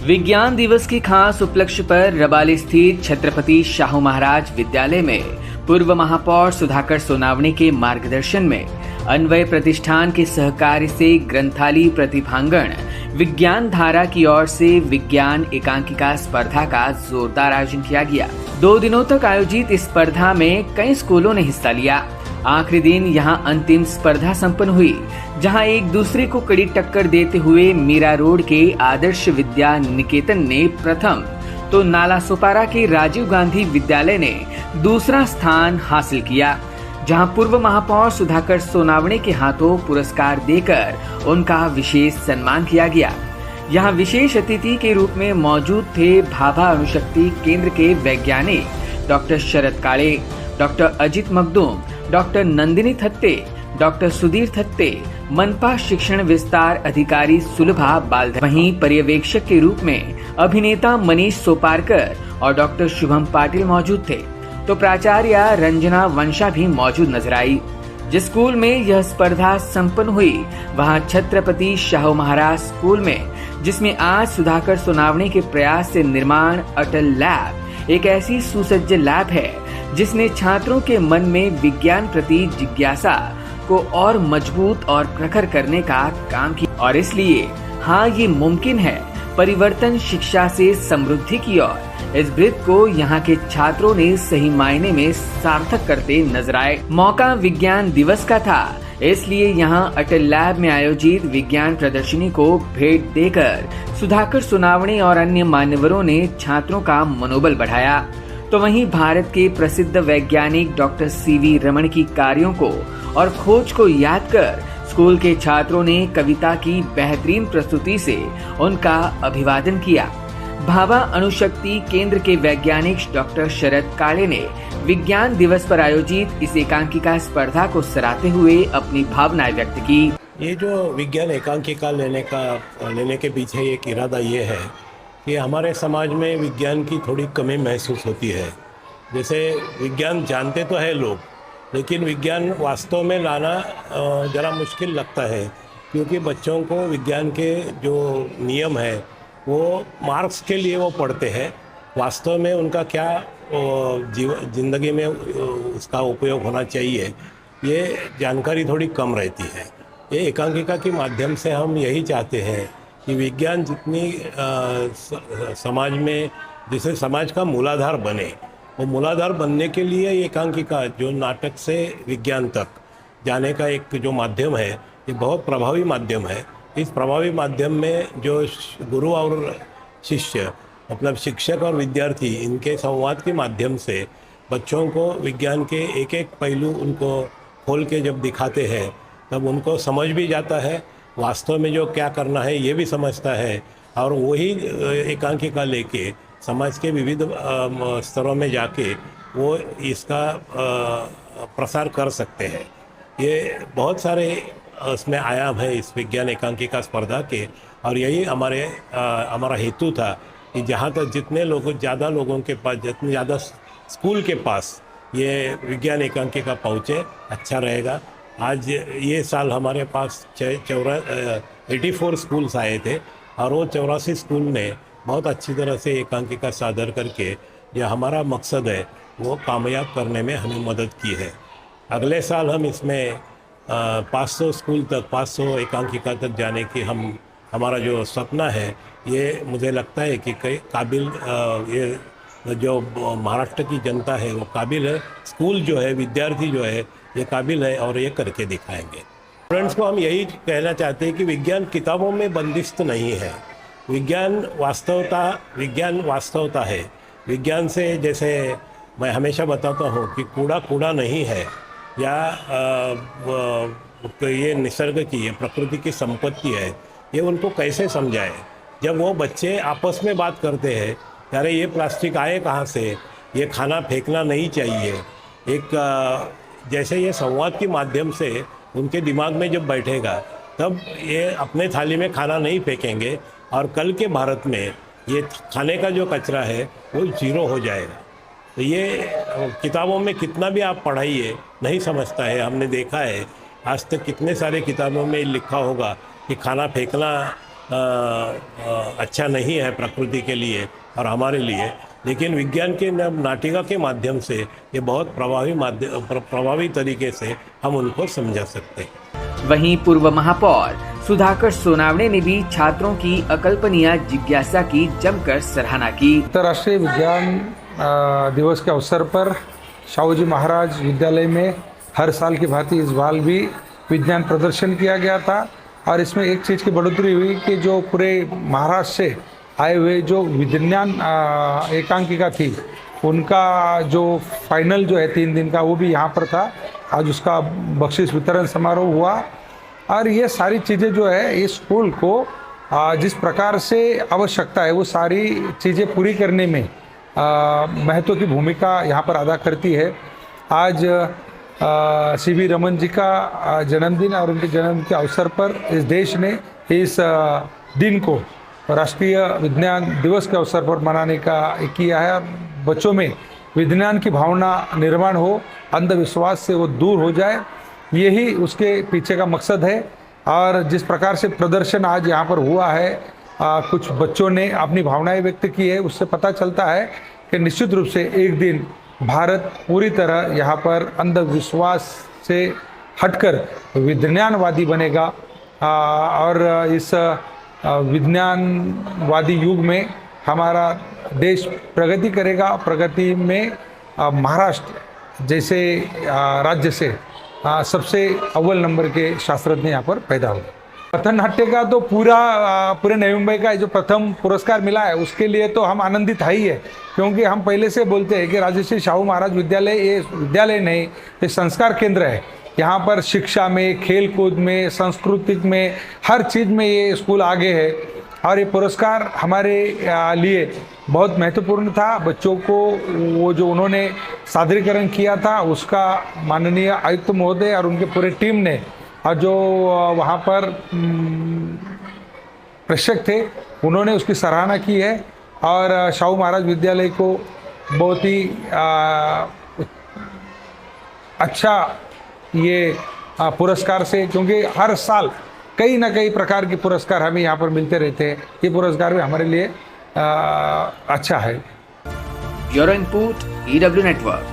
विज्ञान दिवस के खास उपलक्ष्य पर रबाली स्थित छत्रपति शाहू महाराज विद्यालय में पूर्व महापौर सुधाकर सोनावणे के मार्गदर्शन में अन्वय प्रतिष्ठान के सहकार्य से ग्रंथालय प्रतिभांगण विज्ञान धारा की ओर से विज्ञान एकांकिका स्पर्धा का जोरदार आयोजन किया गया। 2 दिनों तक आयोजित इस स्पर्धा में कई स्कूलों ने हिस्सा लिया। आखिरी दिन यहां अंतिम स्पर्धा संपन्न हुई, जहां एक दूसरे को कड़ी टक्कर देते हुए मीरा रोड के आदर्श विद्या निकेतन ने प्रथम तो नाला सोपारा के राजीव गांधी विद्यालय ने दूसरा स्थान हासिल किया, जहां पूर्व महापौर सुधाकर सोनावणे के हाथों पुरस्कार देकर उनका विशेष सम्मान किया गया। यहां विशेष अतिथि के रूप में मौजूद थे भाभा अणुशक्ति केंद्र के वैज्ञानिक doctor Sharad Kale, doctor Ajit Makhdoom, doctor Nandini Thatte, doctor Sudhir Thatte, मनपा शिक्षण विस्तार अधिकारी सुलभा बालधर। वहीं पर्यवेक्षक के रूप में अभिनेता मनीष सोपारकर और डॉक्टर शुभम पाटिल मौजूद थे, तो प्राचार्य रंजना वंशा भी मौजूद नजर आई। जिस स्कूल में यह स्पर्धा संपन्न हुई वहां छत्रपति शाहू महाराज स्कूल में, जिसमें आज सुधाकर सोनावणे के प्रयास से निर्माण अटल लैब एक ऐसी सुसज्ज लैब है जिसने छात्रों के मन में विज्ञान प्रति जिज्ञासा को और मजबूत और प्रखर करने का काम किया। और इसलिए हाँ, ये मुमकिन है परिवर्तन शिक्षा से समृद्धि की ओर। इस वृत्त को यहाँ के छात्रों ने सही मायने में सार्थक करते नजर आए। मौका विज्ञान दिवस का था, इसलिए यहाँ अटल लैब में आयोजित विज्ञान प्रदर्शनी को भेंट देकर सुधाकर सोनावणे और अन्य मान्यवरों ने छात्रों का मनोबल बढ़ाया। तो वहीं भारत के प्रसिद्ध वैज्ञानिक डॉक्टर सीवी रमन की कार्यों को और खोज को याद कर स्कूल के छात्रों ने कविता की बेहतरीन प्रस्तुति से उनका अभिवादन किया। भाभा अणुशक्ति केंद्र के वैज्ञानिक डॉक्टर शरद काळे ने विज्ञान दिवस पर आयोजित इस एकांकिका स्पर्धा को सराहते हुए अपनी भावनाएं व्यक्त की। ये जो विज्ञान एकांकिका लेने के पीछे एक इरादा ये है कि हमारे समाज में विज्ञान की थोड़ी कमी महसूस होती है। जैसे विज्ञान जानते तो है लोग, लेकिन विज्ञान वास्तव में लाना ज़रा मुश्किल लगता है, क्योंकि बच्चों को विज्ञान के जो नियम है वो मार्क्स के लिए वो पढ़ते हैं। वास्तव में उनका क्या ज़िंदगी में उसका उपयोग होना चाहिए, ये जानकारी थोड़ी कम रहती है। ये एकांकिका के माध्यम से हम यही चाहते हैं कि विज्ञान जितनी समाज में, जिसे समाज का मूलाधार बने, वो मूलाधार बनने के लिए एकांकिका जो नाटक से विज्ञान तक जाने का एक जो माध्यम है, ये बहुत प्रभावी माध्यम है। इस प्रभावी माध्यम में जो गुरु और शिष्य, मतलब शिक्षक और विद्यार्थी, इनके संवाद के माध्यम से बच्चों को विज्ञान के एक एक पहलू उनको खोल के जब दिखाते हैं, तब उनको समझ भी जाता है, वास्तव में जो क्या करना है ये भी समझता है, और वही एकांकिका लेके समाज के विविध स्तरों में जाके वो इसका प्रसार कर सकते हैं। ये बहुत सारे इसमें आयाम है इस विज्ञान एकांकिका स्पर्धा के, और यही हमारा हेतु था कि जहाँ तक जितने लोग, ज़्यादा लोगों के पास, जितने ज़्यादा स्कूल के पास ये विज्ञान एकांकिका पहुँचे, अच्छा रहेगा। आज ये साल हमारे पास 84 स्कूल्स आए थे, और वो 84 स्कूल ने बहुत अच्छी तरह से एकांकिका सादर करके जो हमारा मकसद है वो कामयाब करने में हमें मदद की है। अगले साल हम इसमें 500 स्कूल तक, 500 एकांकिका तक जाने की हमारा जो सपना है, ये मुझे लगता है कि कई काबिल, ये जो महाराष्ट्र की जनता है वो काबिल है, स्कूल जो है, विद्यार्थी जो है, ये काबिल है और ये करके दिखाएंगे। स्टूडेंट्स को हम यही कहना चाहते हैं कि विज्ञान किताबों में बंदिस्त नहीं है। विज्ञान वास्तवता है। विज्ञान से, जैसे मैं हमेशा बताता हूँ कि कूड़ा कूड़ा नहीं है, या ये निसर्ग की, ये प्रकृति की संपत्ति है, ये उनको कैसे समझाए। जब वो बच्चे आपस में बात करते हैं, अरे ये प्लास्टिक आए कहाँ से, ये खाना फेंकना नहीं चाहिए, एक जैसे ये संवाद के माध्यम से उनके दिमाग में जब बैठेगा, तब ये अपने थाली में खाना नहीं फेंकेंगे, और कल के भारत में ये खाने का जो कचरा है वो 0 हो जाएगा। तो ये किताबों में कितना भी आप पढ़ाइए, नहीं समझता है। हमने देखा है आज तक कितने सारे किताबों में लिखा होगा कि खाना फेंकना अच्छा नहीं है प्रकृति के लिए और हमारे लिए, लेकिन विज्ञान के नाटिका के माध्यम से ये बहुत प्रभावी तरीके से हम उनको समझा सकते हैं। वहीं पूर्व महापौर सुधाकर सोनावणे ने भी छात्रों की अकल्पनीय जिज्ञासा की जमकर सराहना की। अंतर्राष्ट्रीय विज्ञान दिवस के अवसर पर शाहू जी महाराज विद्यालय में हर साल की भांति इस बार भी विज्ञान प्रदर्शन किया गया था और इसमें एक चीज़ की बढ़ोतरी हुई कि जो पूरे महाराष्ट्र से आए हुए जो विज्ञान एकांकिका थी उनका जो फाइनल जो है 3 दिन का वो भी यहाँ पर था। आज उसका बख्शीश वितरण समारोह हुआ और ये सारी चीज़ें जो है इस स्कूल को जिस प्रकार से आवश्यकता है वो सारी चीज़ें पूरी करने में महत्व की भूमिका यहाँ पर अदा करती है। आज सीवी रमन जी का जन्मदिन और उनके जन्म के अवसर पर इस देश ने इस दिन को राष्ट्रीय विज्ञान दिवस के अवसर पर मनाने का किया है। बच्चों में विज्ञान की भावना निर्माण हो, अंधविश्वास से वो दूर हो जाए, यही उसके पीछे का मकसद है। और जिस प्रकार से प्रदर्शन आज यहाँ पर हुआ है, कुछ बच्चों ने अपनी भावनाएं व्यक्त की है, उससे पता चलता है कि निश्चित रूप से एक दिन भारत पूरी तरह यहाँ पर अंधविश्वास से हटकर विज्ञानवादी बनेगा और इस विज्ञानवादी युग में हमारा देश प्रगति करेगा। प्रगति में महाराष्ट्र जैसे राज्य से सबसे अव्वल नंबर के शास्त्रज्ञ यहाँ पर पैदा हुए। पथनाट्य का तो पूरे नवी मुंबई का जो प्रथम पुरस्कार मिला है उसके लिए तो हम आनंदित है ही है, क्योंकि हम पहले से बोलते हैं कि राजर्षि शाहू महाराज विद्यालय ये विद्यालय नहीं, ये संस्कार केंद्र है। यहाँ पर शिक्षा में, खेल कूद में, सांस्कृतिक में, हर चीज़ में ये स्कूल आगे है और ये पुरस्कार हमारे लिए बहुत महत्वपूर्ण था। बच्चों को वो जो उन्होंने सादरीकरण किया था उसका माननीय आयुक्त महोदय और उनके पूरे टीम ने और जो वहाँ पर प्रेक्षक थे उन्होंने उसकी सराहना की है और शाहू महाराज विद्यालय को बहुत ही अच्छा ये पुरस्कार से, क्योंकि हर साल कई ना कई प्रकार के पुरस्कार हमें यहाँ पर मिलते रहते हैं, ये पुरस्कार भी हमारे लिए अच्छा है। Bureau input, EW network.